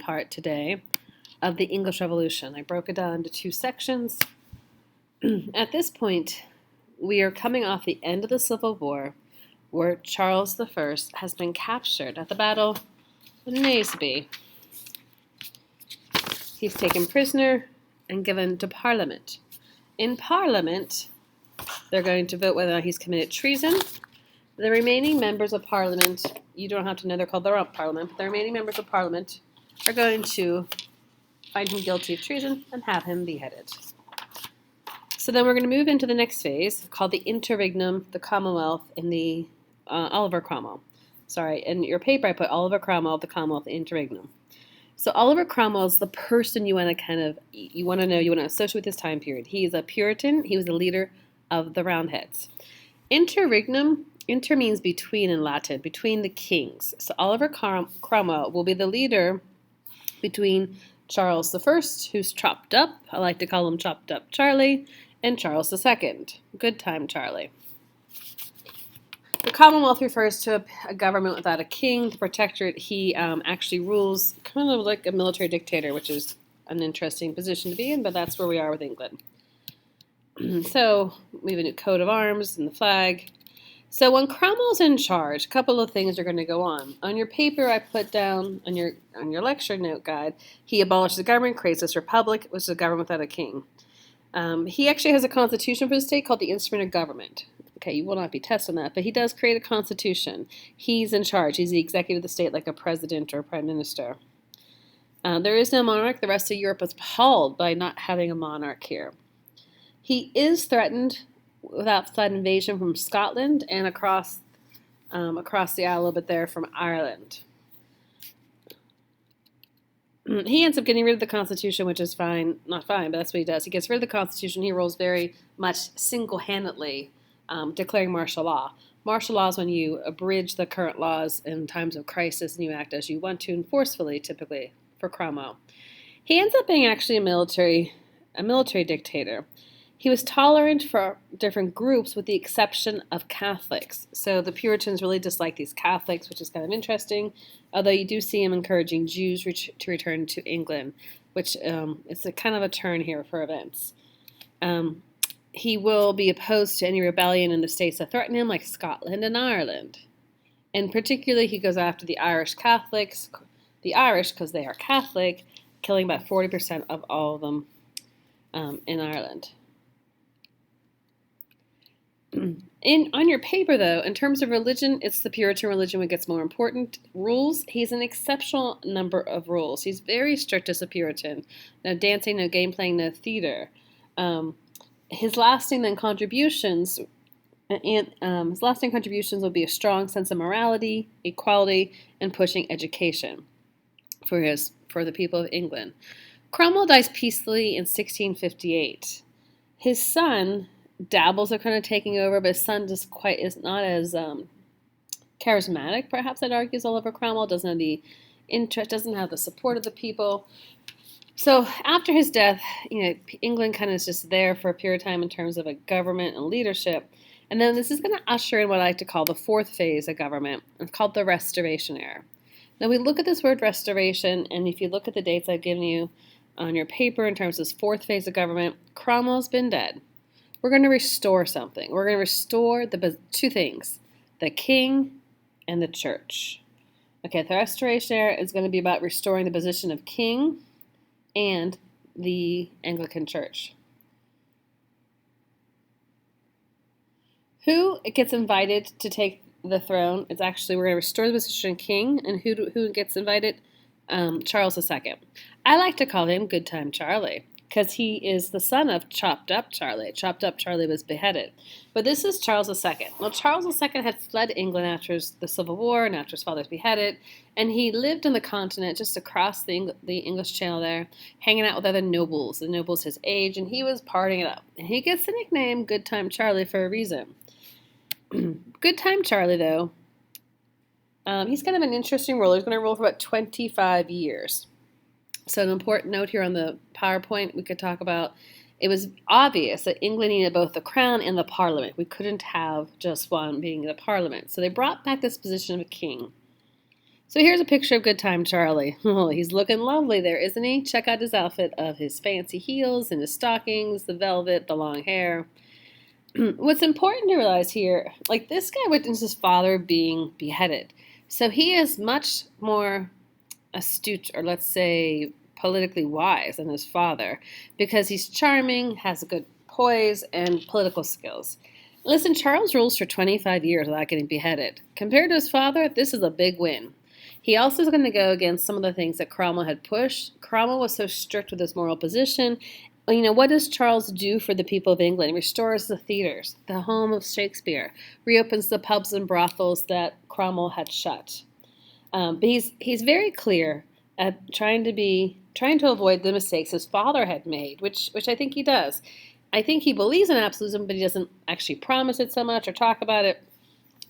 part today of the English Revolution. I broke it down into two sections. At this point, we are coming off the end of the Civil War, where Charles I has been captured at the Battle of Naseby. He's taken prisoner and given to Parliament. In Parliament, they're going to vote whether or not he's committed treason. The remaining members of Parliament, you don't have to know they're called their own Parliament, but the remaining members of Parliament are going to find him guilty of treason and have him beheaded. So then we're going to move into the next phase called the Interregnum, the Commonwealth, and the Oliver Cromwell. Sorry, in your paper I put Oliver Cromwell, the Commonwealth, the Interregnum. So Oliver Cromwell is the person you want to you want to associate with this time period. He is a Puritan. He was the leader of the Roundheads. Interregnum, inter means between in Latin, between the kings. So Oliver Cromwell will be the leader between Charles I, who's chopped up, I like to call him Chopped Up Charlie, and Charles II, Good Time Charlie. The Commonwealth refers to a government without a king. The Protectorate, he actually rules kind of like a military dictator, which is an interesting position to be in, but that's where we are with England. So we have a new coat of arms and the flag. So when Cromwell's in charge, a couple of things are going to go on. On your paper, I put down on your lecture note guide, he abolished the government, creates this republic, which is a government without a king. He actually has a constitution for the state called the Instrument of Government. Okay, you will not be tested on that, but he does create a constitution. He's in charge. He's the executive of the state like a president or a prime minister. There is no monarch. The rest of Europe is appalled by not having a monarch here. He is threatened with outside invasion from Scotland and across the aisle a little bit there from Ireland. He ends up getting rid of the Constitution, which is fine, not fine, but that's what he does. He gets rid of the Constitution. He rules very much single-handedly, declaring martial law. Martial law is when you abridge the current laws in times of crisis and you act as you want to and forcefully, typically, for Cromwell. He ends up being actually a military dictator. He was tolerant for different groups with the exception of Catholics. So the Puritans really disliked these Catholics, which is kind of interesting, although you do see him encouraging Jews to return to England, which is a kind of a turn here for events. He will be opposed to any rebellion in the states that threaten him, like Scotland and Ireland. And particularly, he goes after the Irish Catholics, the Irish, because they are Catholic, killing about 40% of all of them in Ireland. On your paper, though, in terms of religion, it's the Puritan religion that gets more important. Rules, he's an exceptional number of rules. He's very strict as a Puritan. No dancing, no game playing, no theater. His lasting contributions will be a strong sense of morality, equality, and pushing education for the people of England. Cromwell dies peacefully in 1658. His son dabbles are kind of taking over, but his son just is not as charismatic, perhaps I'd argue, as Oliver Cromwell. Doesn't have the interest, doesn't have the support of the people. So after his death, England kind of is just there for a period of time in terms of a government and leadership. And then this is going to usher in what I like to call the fourth phase of government. It's called the Restoration Era. Now we look at this word restoration, and if you look at the dates I've given you on your paper in terms of this fourth phase of government, Cromwell's been dead. We're going to restore something. We're going to restore the two things, the king and the church. Okay, the Restoration Era is going to be about restoring the position of king and the Anglican Church. Who gets invited to take the throne? It's actually, we're going to restore the position of king, and who gets invited? Charles II. I like to call him Good Time Charlie, because he is the son of Chopped Up Charlie. Chopped Up Charlie was beheaded. But this is Charles II. Well, Charles II had fled England after the Civil War and after his father was beheaded, and he lived on the continent just across the English Channel there, hanging out with other nobles, the nobles his age, and he was partying it up. And he gets the nickname Good Time Charlie for a reason. Good Time Charlie, though, he's kind of an interesting ruler. He's going to rule for about 25 years. So an important note here on the PowerPoint we could talk about, it was obvious that England needed both the crown and the parliament. We couldn't have just one being the parliament. So they brought back this position of a king. So here's a picture of Good Time Charlie. Oh, he's looking lovely there, isn't he? Check out his outfit of his fancy heels and his stockings, the velvet, the long hair. What's important to realize here, like this guy witnessed his father being beheaded. So he is much more astute, or let's say politically wise, than his father, because he's charming, has a good poise, and political skills. Listen, Charles rules for 25 years without getting beheaded. Compared to his father, this is a big win. He also is going to go against some of the things that Cromwell had pushed. Cromwell was so strict with his moral position. You know, what does Charles do for the people of England? He restores the theaters, the home of Shakespeare, reopens the pubs and brothels that Cromwell had shut. But he's very clear at trying to avoid the mistakes his father had made, which I think he does. I think he believes in absolutism, but he doesn't actually promise it so much or talk about it.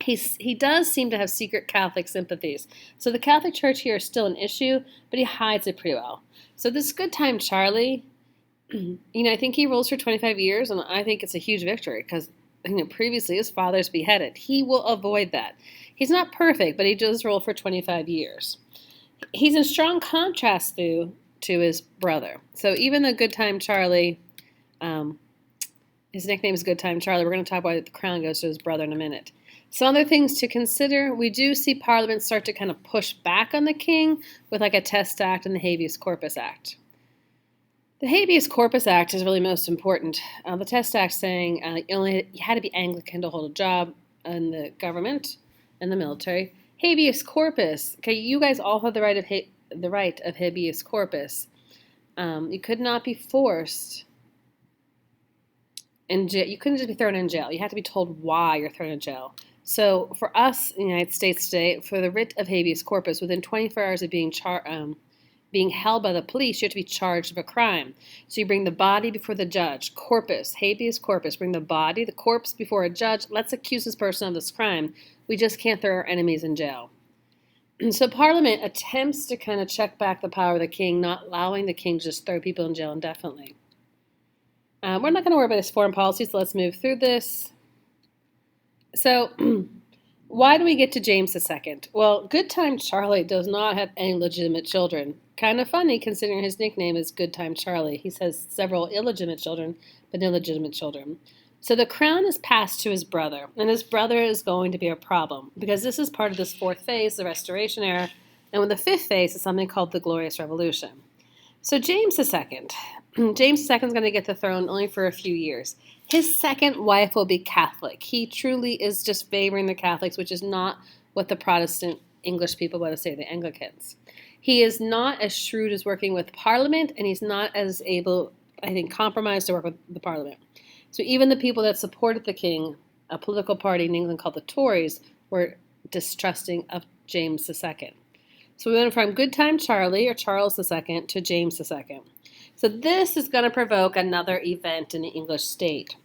He does seem to have secret Catholic sympathies. So the Catholic Church here is still an issue, but he hides it pretty well. So this Good Time Charlie, I think he rules for 25 years, and I think it's a huge victory because, previously his father's beheaded. He will avoid that. He's not perfect, but he does rule for 25 years. He's in strong contrast, to his brother. So even though Good Time Charlie, his nickname is Good Time Charlie, we're going to talk about the crown goes to his brother in a minute. Some other things to consider, we do see Parliament start to kind of push back on the king with like a Test Act and the Habeas Corpus Act. The Habeas Corpus Act is really most important. The Test Act saying you had to be Anglican to hold a job in the government and the military. Habeas corpus. Okay, you guys all have the right of habeas corpus. You could not be forced in jail. You couldn't just be thrown in jail. You had to be told why you're thrown in jail. So for us in the United States today, for the writ of habeas corpus, within 24 hours of being held by the police, you have to be charged of a crime. So you bring the body before the judge. Corpus, habeas corpus. Bring the corpse before a judge. Let's accuse this person of this crime. We just can't throw our enemies in jail. So Parliament attempts to kind of check back the power of the king, not allowing the king to just throw people in jail indefinitely. We're not going to worry about his foreign policy, so let's move through this. So why do we get to James II? Well, Good Time Charlie does not have any legitimate children. Kind of funny considering his nickname is Good Time Charlie. He has several illegitimate children, but no legitimate children. So the crown is passed to his brother, and his brother is going to be a problem because this is part of this fourth phase, the Restoration era, and with the fifth phase is something called the Glorious Revolution. So James II. James II is going to get the throne only for a few years. His second wife will be Catholic. He truly is just favoring the Catholics, which is not what the Protestant English people want to say, the Anglicans. He is not as shrewd as working with Parliament, and he's not as able, I think, compromised to work with the Parliament. So even the people that supported the king, a political party in England called the Tories, were distrusting of James II. So we went from Good Time Charlie, or Charles II, to James II. So this is going to provoke another event in the English state.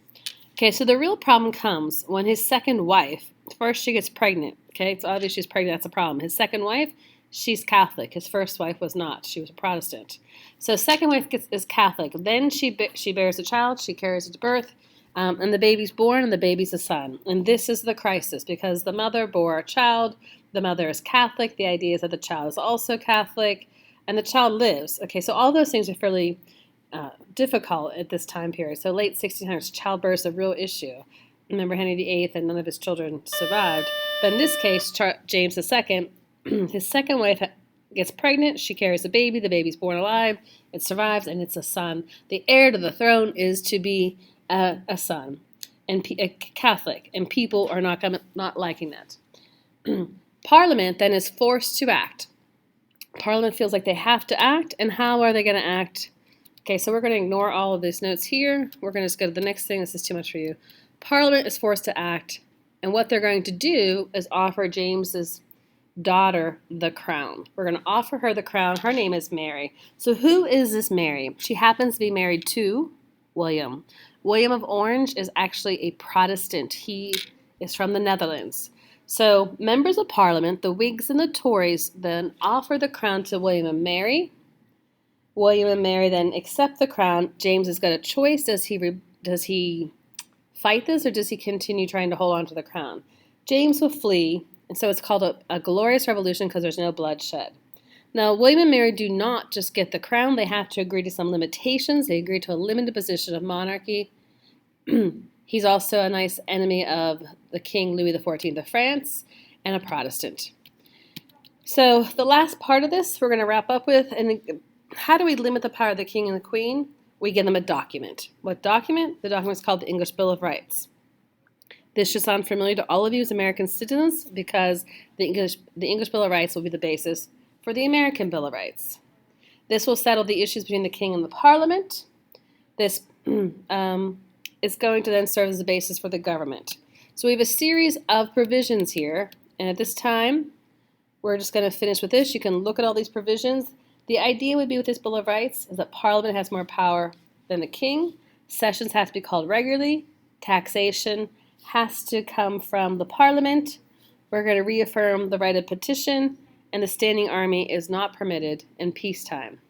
Okay, so the real problem comes when his second wife, first she gets pregnant. Okay, it's obvious she's pregnant, that's a problem. His second wife, she's Catholic. His first wife was not. She was a Protestant. So second wife is Catholic. Then she bears a child. She carries it to birth. And the baby's born, and the baby's a son. And this is the crisis because the mother bore a child. The mother is Catholic. The idea is that the child is also Catholic. And the child lives. Okay, so all those things are fairly difficult at this time period. So late 1600s, childbirth is a real issue. Remember Henry VIII and none of his children survived. But in this case, James II, his second wife gets pregnant. She carries the baby's born alive. It survives, and it's a son. The heir to the throne is to be a son and a Catholic, and people are not liking that. Parliament then is forced to act. Parliament feels like they have to act, and how are they going to act? Okay, so we're going to ignore all of these notes here. We're going to just go to the next thing. This is too much for you. Parliament is forced to act, and what they're going to do is offer James's daughter the crown. We're going to offer her the crown. Her name is Mary. So who is this Mary? She happens to be married to William. William of Orange is actually a Protestant. He is from the Netherlands. So members of Parliament, the Whigs and the Tories, then offer the crown to William and Mary. William and Mary then accept the crown. James has got a choice. Does he fight this, or does he continue trying to hold on to the crown? James will flee, And so it's called a glorious revolution because there's no bloodshed. Now, William and Mary do not just get the crown. They have to agree to some limitations. They agree to a limited position of monarchy. He's also a nice enemy of the King Louis XIV of France and a Protestant. So the last part of this we're going to wrap up with, and how do we limit the power of the king and the queen? We give them a document. What document? The document is called the English Bill of Rights. This should sound familiar to all of you as American citizens because the English Bill of Rights will be the basis for the American Bill of Rights. This will settle the issues between the king and the parliament. This is going to then serve as the basis for the government. So we have a series of provisions here, and at this time, we're just going to finish with this. You can look at all these provisions. The idea would be with this Bill of Rights is that Parliament has more power than the king. Sessions have to be called regularly. Taxation has to come from the Parliament. We're going to reaffirm the right of petition, and the standing army is not permitted in peacetime.